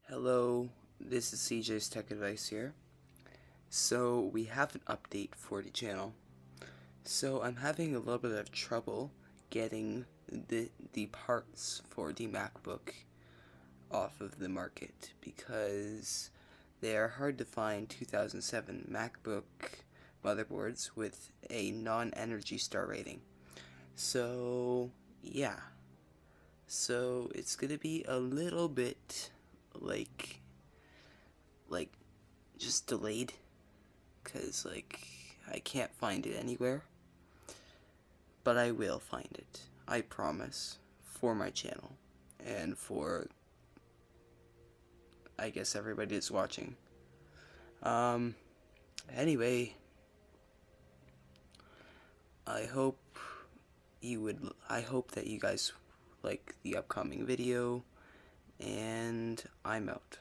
Hello, this is CJ's Tech Advice here. So we have an update for the channel. So I'm having a little bit of trouble getting the parts for the MacBook off of the market because they are hard to find 2007 MacBook motherboards with a non-Energy Star rating. So yeah. So it's gonna be a little bit like just delayed because I can't find it anywhere, but I will find it, I promise, for my channel and for I guess everybody that's watching. Anyway, I hope that you guys like the upcoming video, and I'm out.